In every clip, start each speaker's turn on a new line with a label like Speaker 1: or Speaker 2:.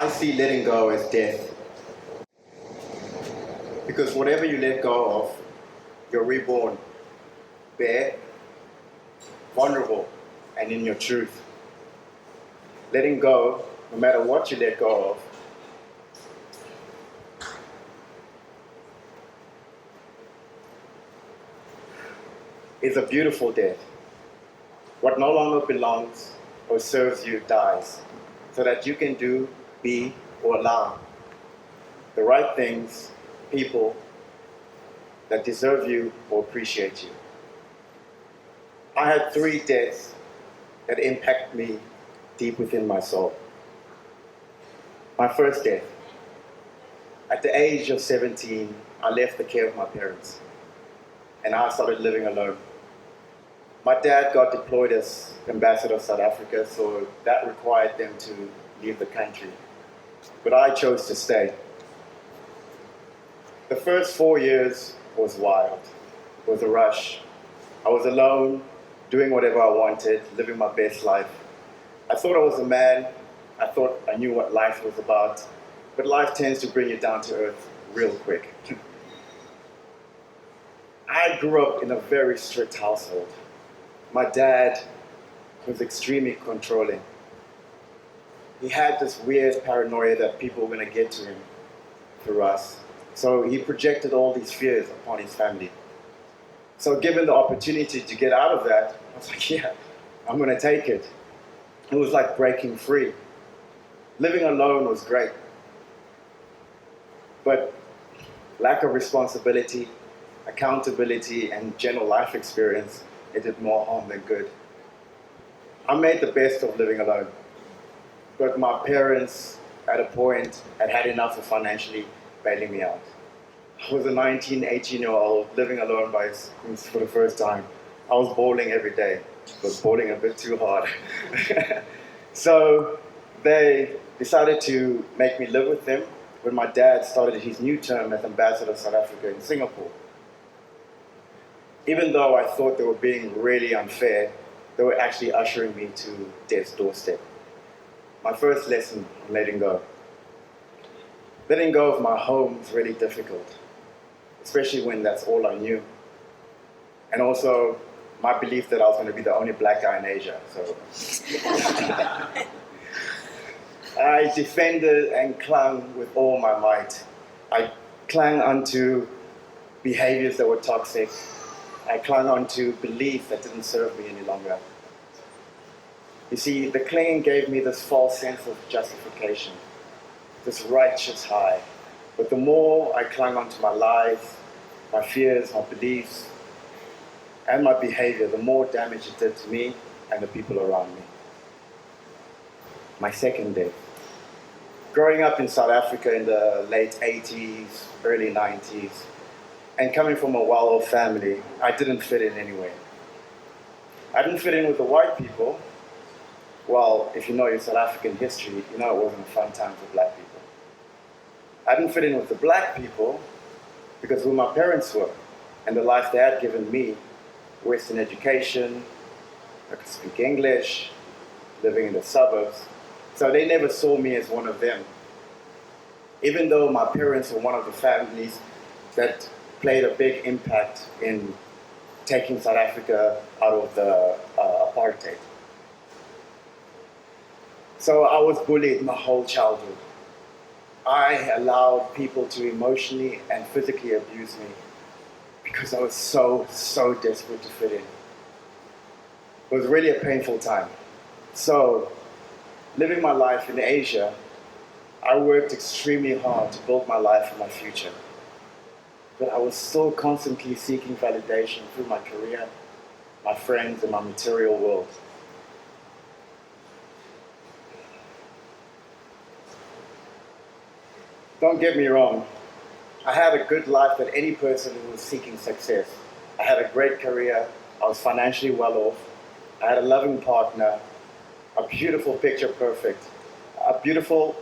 Speaker 1: I see letting go as death. Because whatever you let go of, you're reborn, bare, vulnerable, and in your truth. Letting go, no matter what you let go of, is a beautiful death. What no longer belongs or serves you dies, so that you can do, be, or allow the right things, people that deserve you or appreciate you. I had 3 deaths that impact me deep within my soul. My first death. At the age of 17, I left the care of my parents and I started living alone. My dad got deployed as ambassador of South Africa, so that required them to leave the country. But I chose to stay. The first 4 years was wild. It was a rush. I was alone, doing whatever I wanted, living my best life. I thought I was a man. I thought I knew what life was about. But life tends to bring you down to earth real quick. I grew up in a very strict household. My dad was extremely controlling. He had this weird paranoia that people were going to get to him through us. So he projected all these fears upon his family. So given the opportunity to get out of that, I was like, yeah, I'm going to take it. It was like breaking free. Living alone was great. But lack of responsibility, accountability, and general life experience, it did more harm than good. I made the best of living alone. But my parents, at a point, had had enough of financially bailing me out. I was a 19, 18-year-old living alone for the first time. I was bawling every day. I was bawling a bit too hard. So they decided to make me live with them when my dad started his new term as ambassador of South Africa in Singapore. Even though I thought they were being really unfair, they were actually ushering me to death's doorstep. My first lesson on letting go. Letting go of my home was really difficult, especially when that's all I knew. And also, my belief that I was going to be the only black guy in Asia. So I defended and clung with all my might. I clung onto behaviors that were toxic. I clung onto beliefs that didn't serve me any longer. You see, the clinging gave me this false sense of justification, this righteous high. But the more I clung onto my lies, my fears, my beliefs, and my behavior, the more damage it did to me and the people around me. My second death. Growing up in South Africa in the late 80s, early 90s, and coming from a well-off family, I didn't fit in anywhere. I didn't fit in with the white people. Well, if you know your South African history, you know it wasn't a fun time for black people. I didn't fit in with the black people because who my parents were and the life they had given me, Western education, I could speak English, living in the suburbs. So they never saw me as one of them. Even though my parents were one of the families that played a big impact in taking South Africa out of the apartheid. So I was bullied my whole childhood. I allowed people to emotionally and physically abuse me because I was so desperate to fit in. It was really a painful time. So, living my life in Asia, I worked extremely hard to build my life and my future. But I was still constantly seeking validation through my career, my friends, and my material world. Don't get me wrong, I had a good life that any person who was seeking success. I had a great career, I was financially well off, I had a loving partner, a beautiful picture perfect, a beautiful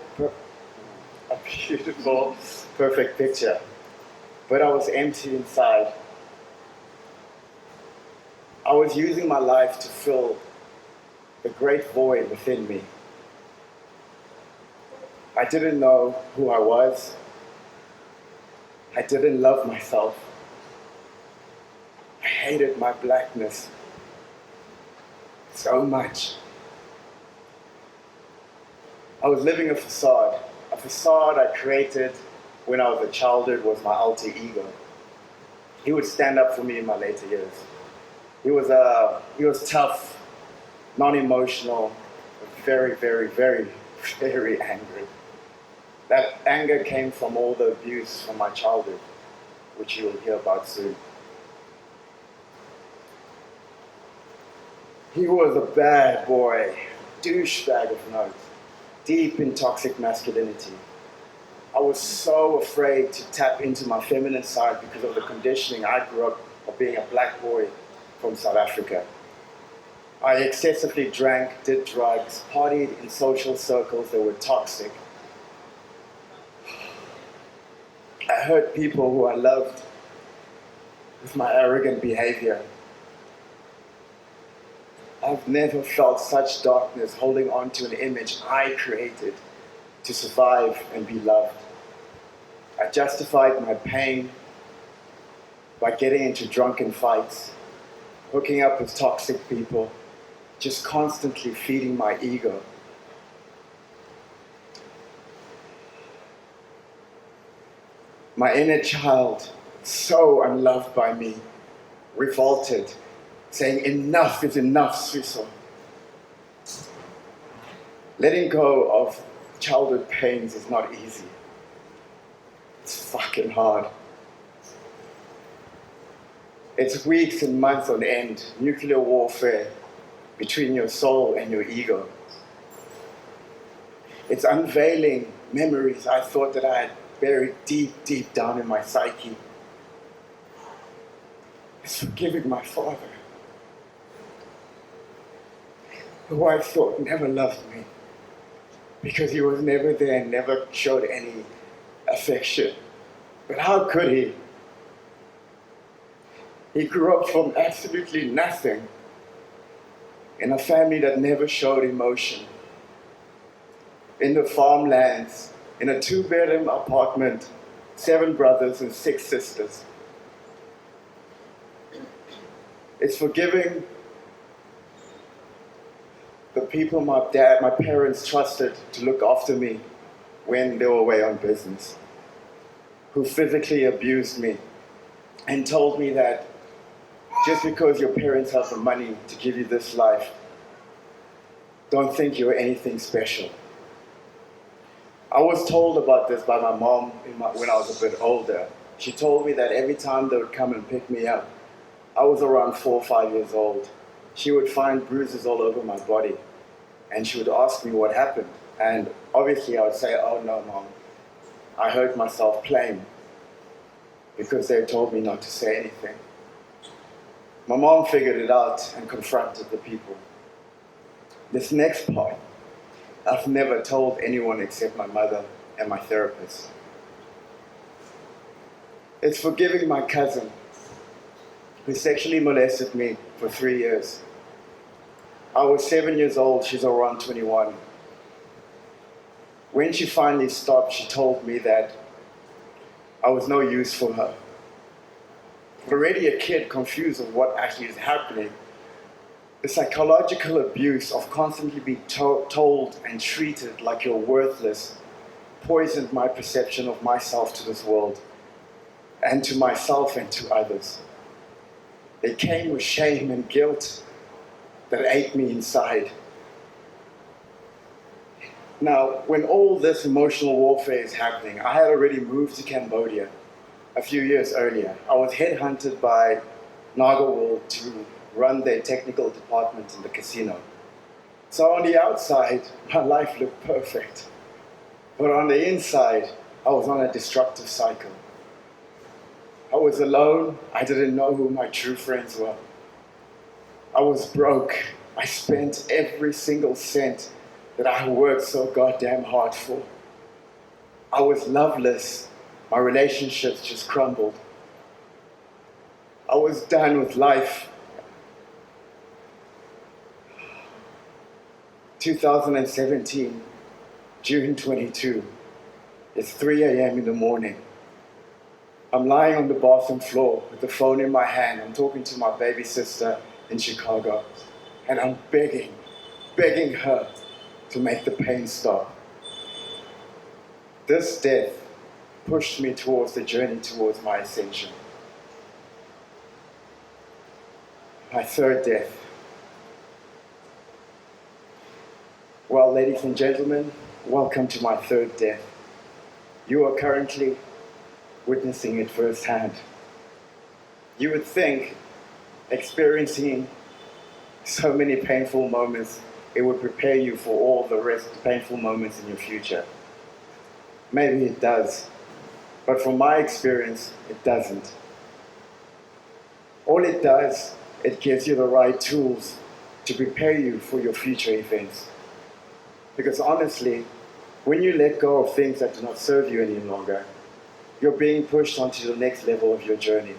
Speaker 1: perfect picture. But I was empty inside. I was using my life to fill the great void within me. I didn't know who I was. I didn't love myself. I hated my blackness so much. I was living a facade. A facade I created when I was a childhood was my alter ego. He would stand up for me in my later years. He was tough, non-emotional, very, very, very, very angry. That anger came from all the abuse from my childhood, which you will hear about soon. He was a bad boy, douchebag of note, deep in toxic masculinity. I was so afraid to tap into my feminine side because of the conditioning I grew up of being a black boy from South Africa. I excessively drank, did drugs, partied in social circles that were toxic. I hurt people who I loved with my arrogant behavior. I've never felt such darkness holding on to an image I created to survive and be loved. I justified my pain by getting into drunken fights, hooking up with toxic people, just constantly feeding my ego. My inner child, so unloved by me, revolted, saying, "Enough is enough, Sifiso." Letting go of childhood pains is not easy. It's fucking hard. It's weeks and months on end, nuclear warfare between your soul and your ego. It's unveiling memories I thought that I had buried deep, deep down in my psyche. It's forgiving my father, who I thought never loved me because he was never there and never showed any affection. But how could he? He grew up from absolutely nothing in a family that never showed emotion. In the farmlands, in a 2-bedroom apartment, 7 brothers and 6 sisters. It's forgiving the people my parents trusted to look after me when they were away on business, who physically abused me and told me that just because your parents have the money to give you this life, don't think you're anything special. I was told about this by my mom when I was a bit older. She told me that every time they would come and pick me up, I was around 4 or 5 years old, she would find bruises all over my body. And she would ask me what happened. And obviously I would say, "Oh no, Mom, I hurt myself playing," because they told me not to say anything. My mom figured it out and confronted the people. This next part, I've never told anyone except my mother and my therapist. It's forgiving my cousin, who sexually molested me for 3 years. I was 7 years old, she's around 21. When she finally stopped, she told me that I was no use for her. Already a kid confused of what actually is happening, the psychological abuse of constantly being told and treated like you're worthless poisoned my perception of myself to this world, and to myself and to others. They came with shame and guilt that ate me inside. Now, when all this emotional warfare is happening, I had already moved to Cambodia a few years earlier. I was headhunted by Nagarwal to run their technical department in the casino. So on the outside, my life looked perfect. But on the inside, I was on a destructive cycle. I was alone. I didn't know who my true friends were. I was broke. I spent every single cent that I worked so goddamn hard for. I was loveless. My relationships just crumbled. I was done with life. 2017, June 22. It's 3 a.m. in the morning. I'm lying on the bathroom floor with the phone in my hand. I'm talking to my baby sister in Chicago, and I'm begging her to make the pain stop. This death pushed me towards the journey towards my ascension. My third death. Well, ladies and gentlemen, welcome to my third death. You are currently witnessing it firsthand. You would think experiencing so many painful moments, it would prepare you for all the rest of the painful moments in your future. Maybe it does, but from my experience, it doesn't. All it does, it gives you the right tools to prepare you for your future events. Because honestly, when you let go of things that do not serve you any longer, you're being pushed onto the next level of your journey.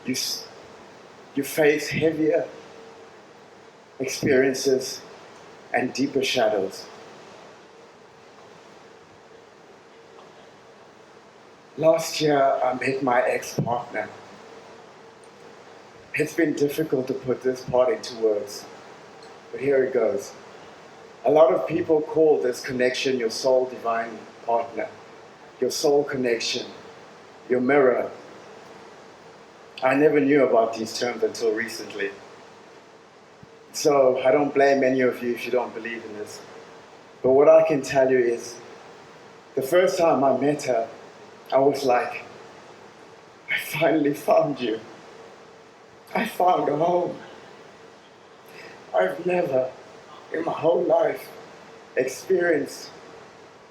Speaker 1: You face heavier experiences and deeper shadows. Last year, I met my ex-partner. It's been difficult to put this part into words, but here it goes. A lot of people call this connection your soul divine partner, your soul connection, your mirror. I never knew about these terms until recently. So I don't blame any of you if you don't believe in this. But what I can tell you is, the first time I met her, I was like, I finally found you. I found a home. I've never, in my whole life, experienced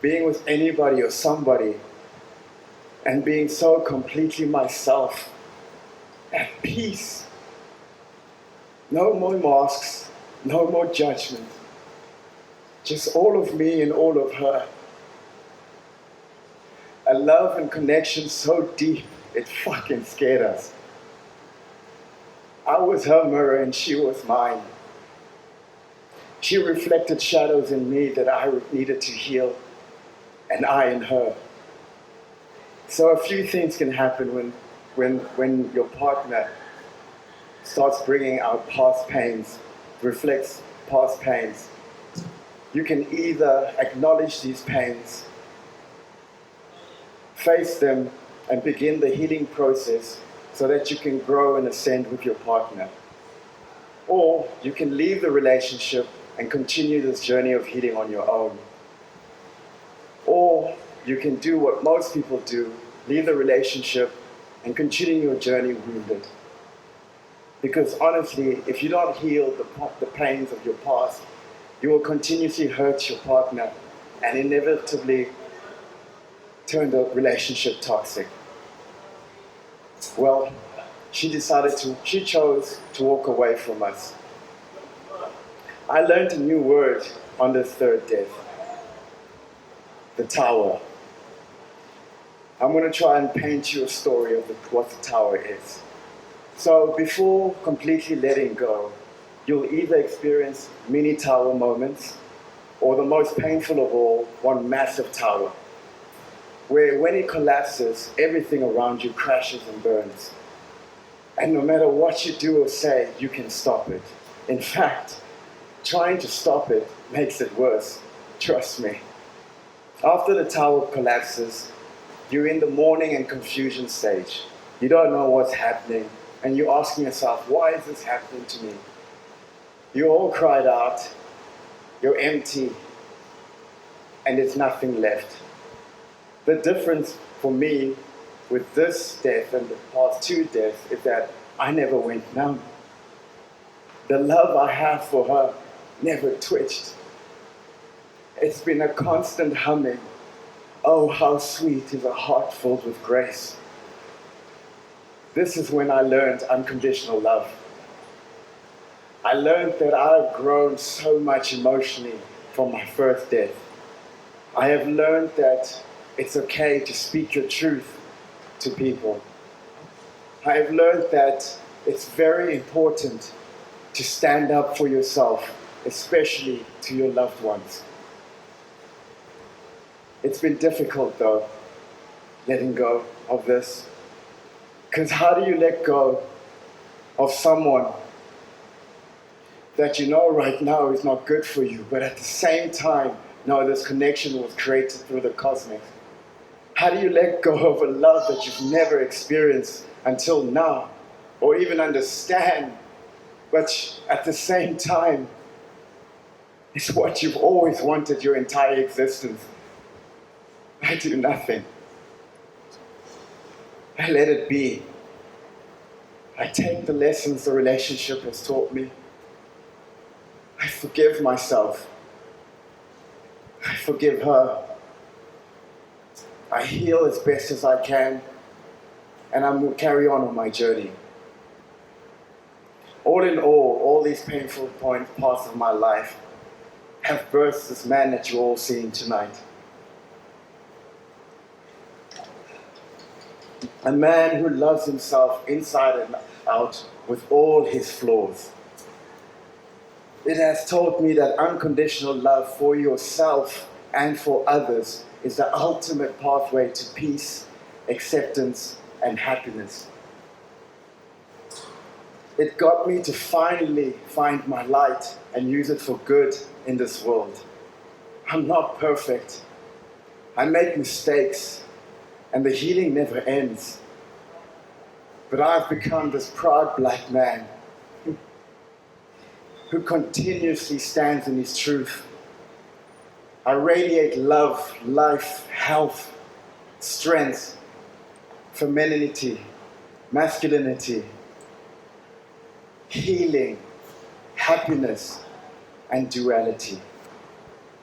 Speaker 1: being with anybody or somebody and being so completely myself, at peace. No more masks, no more judgment. Just all of me and all of her. A love and connection so deep, it fucking scared us. I was her mirror and she was mine. She reflected shadows in me that I needed to heal, and I in her. So a few things can happen when your partner starts bringing out past pains, reflects past pains. You can either acknowledge these pains, face them, and begin the healing process so that you can grow and ascend with your partner. Or you can leave the relationship and continue this journey of healing on your own. Or you can do what most people do, leave the relationship and continue your journey wounded. Because honestly, if you don't heal the pains of your past, you will continuously hurt your partner and inevitably turn the relationship toxic. Well, she chose to walk away from us. I learned a new word on this third death. The tower. I'm going to try and paint you a story of what the tower is. So before completely letting go, you'll either experience mini tower moments, or the most painful of all, one massive tower, where when it collapses, everything around you crashes and burns. And no matter what you do or say, you can stop it. In fact, trying to stop it makes it worse. Trust me. After the tower collapses, you're in the mourning and confusion stage. You don't know what's happening, and you're asking yourself, why is this happening to me? You all cried out, you're empty, and there's nothing left. The difference for me with this death and the past two deaths is that I never went numb. The love I have for her never twitched. It's been a constant humming. Oh, how sweet is a heart filled with grace. This is when I learned unconditional love. I learned that I've grown so much emotionally from my first death. I have learned that it's okay to speak your truth to people. I have learned that it's very important to stand up for yourself especially to your loved ones. It's been difficult though, letting go of this. Because how do you let go of someone that you know right now is not good for you, but at the same time, know this connection was created through the cosmic? How do you let go of a love that you've never experienced until now, or even understand, but at the same time, it's what you've always wanted your entire existence? I do nothing. I let it be. I take the lessons the relationship has taught me. I forgive myself. I forgive her. I heal as best as I can, and I'm going to carry on my journey. All in all these painful parts of my life have birthed this man that you're all seeing tonight. A man who loves himself inside and out with all his flaws. It has taught me that unconditional love for yourself and for others is the ultimate pathway to peace, acceptance, and happiness. It got me to finally find my light and use it for good in this world. I'm not perfect. I make mistakes, and the healing never ends. But I've become this proud black man who continuously stands in his truth. I radiate love, life, health, strength, femininity, masculinity, healing, happiness, and duality.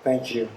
Speaker 1: Thank you.